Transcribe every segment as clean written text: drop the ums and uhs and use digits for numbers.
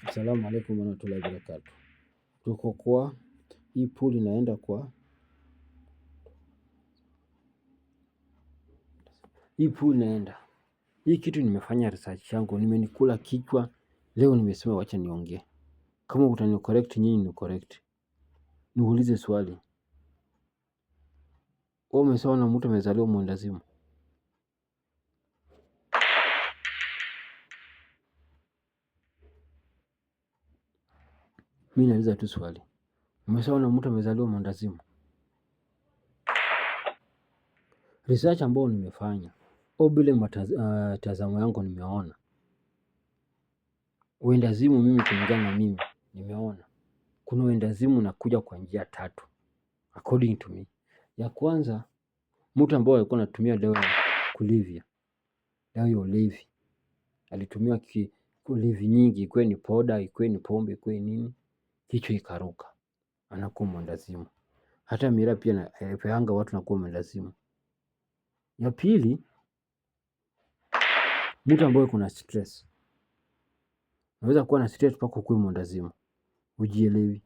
Assalamu alaikum warahmatullahi wabarakatuh. Tuko kwa hii pool inaenda kwa hii pool inaenda hii kitu. Nimefanya research yangu, nimenikula kichwa leo, nimesema wacha niongee. Kama utani correct nyinyi ni correct. Niulize swali, wewe umeshaona mtu amezaliwa mwendazimu? Mimi nauliza tu swali, umeshaona mtu amezaliwa mwendazimu? Research ambayo nimefanya au bila matazamo yangu nimeona uendazimu. Mimi kulingana na mimi nimeona kuna uendazimu nakuja kwa njia tatu according to me. Ya kwanza, mtu ambaye alikuwa anatumia dawa ya kulevya, dawa ya ulevi, alitumia ulevi nyingi, ikuwe ni poda, ikuwe ni pombe, ikuwe nini, kichwa ikaruka, anakuwa mwendazimu. Hata mira pia napeanga watu nakuwa mwendazimu. Ya pili, mtu ambaye kuna stress, unaweza kuwa na stress mpaka ukuwe mwendazimu, ujielewi.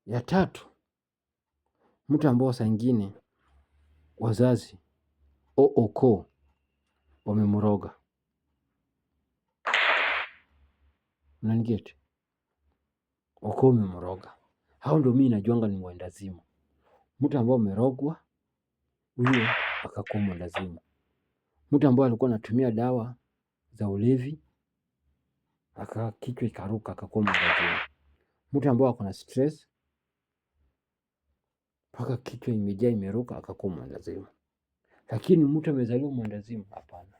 Ya tatu, mtu ambaye saa ingine wazazi ukoo wamemroga. Unanigeti? Ukoo umemroga. Hao ndio mimi najuanga ni mwendazimu. Mtu ambaye amerogwa, huyo akakuwa mwendazimu. Mtu ambaye alikuwa anatumia dawa za ulevi, kichwa ikaruka, akakuwa mwendazimu. Mtu ambaye ako na stress mpaka kichwa imejaa imeruka, akakuwa mwendazimu. Lakini mtu amezaliwa mwendazimu? Hapana,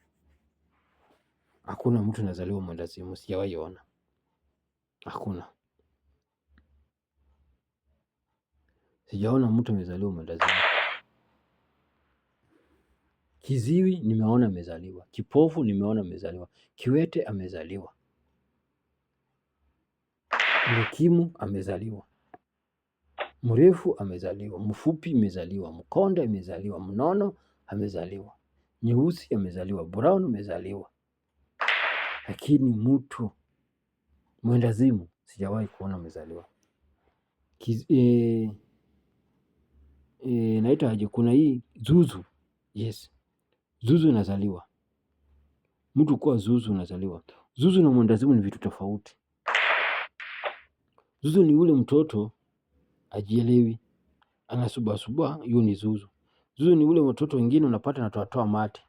hakuna mtu anazaliwa mwendazimu, sijawahi ona. Hakuna, sijaona mtu amezaliwa mwendazimu. Kiziwi nimeona amezaliwa, kipofu nimeona amezaliwa, kiwete amezaliwa, mkimu amezaliwa, mrefu amezaliwa, mfupi amezaliwa, mkonde amezaliwa, mnono amezaliwa, nyeusi amezaliwa, brown amezaliwa. Lakini mtu mwendazimu sijawahi kuona amezaliwa. Naita aje, kuna hii zuzu. Yes, zuzu inazaliwa. Mtu kuwa zuzu unazaliwa. Zuzu na mwendazimu ni vitu tofauti. Zuzu ni ule mtoto ajielewi, anasubasubua, hiyo ni zuzu. Zuzu ni ule mtoto wengine unapata anatoa mate,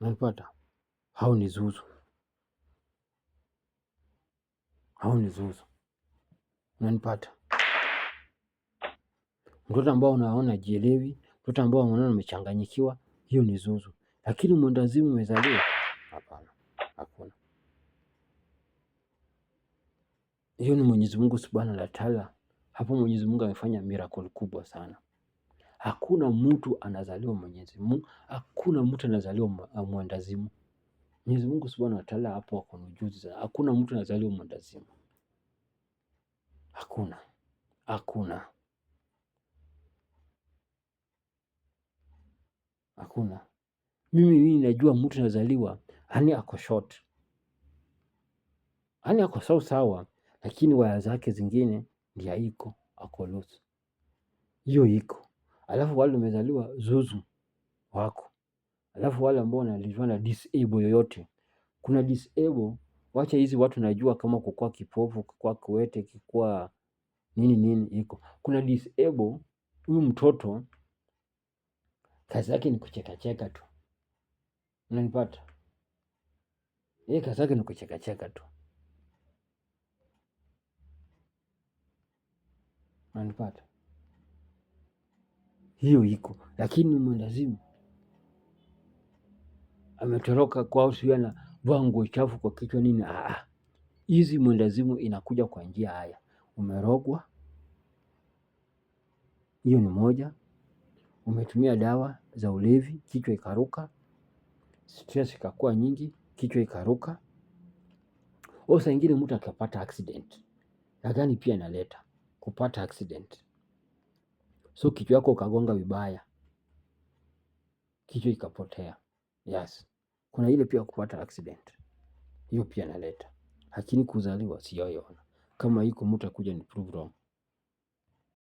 unapata, hao ni zuzu. Hao ni zuzu, unanipata? Mtoto ambao unaona ajielewi, mtoto ambao unaona amechanganyikiwa, hiyo ni zuzu. Lakini mwendazimu umezaliwa? Hapana, hakuna. Hiyo ni Mwenyezi Mungu Subhanahu wa Ta'ala. Hapo Mwenyezi Mungu amefanya miracle kubwa sana. Hakuna mtu anazaliwa Mwenyezi Mungu, hakuna mtu anazaliwa mwendazimu. Mwenyezi Mungu Subhanahu wa Ta'ala hapo ako na ujuzi sana. Hakuna mtu anazaliwa mwendazimu. Hakuna. Hakuna. Hakuna. Mimi najua mtu anazaliwa yani ako short. Yani ako sawa sawa, lakini waya zake zingine ndio iko ako loose. Hiyo iko. Alafu wale wamezaliwa zuzu wako. Alafu wale ambao wanalizwa na disable yoyote. Kuna disable, wacha hizi watu najua kama kukua kipofu, kukua kiwete, kukua nini iko. Kuna disable, huyu mtoto kazi yake ni kucheka cheka tu. Unanipata? Yeye kazi yake ni kucheka cheka tu. Unanipata? Hiyo iko. Lakini mwendazimu ametoroka kwao, sio anavaa nguo chafu kwa kichwa nini? Hizi mwendazimu inakuja kwa njia haya. Umerogwa, hiyo ni moja. Umetumia dawa za ulevi, kichwa ikaruka, stress ikakuwa nyingi, kichwa ikaruka. Au saa ingine mtu akapata accident. Nadhani pia inaleta kupata accident. So kichwa yako ukagonga vibaya, kichwa ikapotea. Yes. Kuna ile pia kupata accident, hiyo pia naleta, lakini kuzaliwa sijawahi ona. Kama iko mtu akuja ni prove wrong.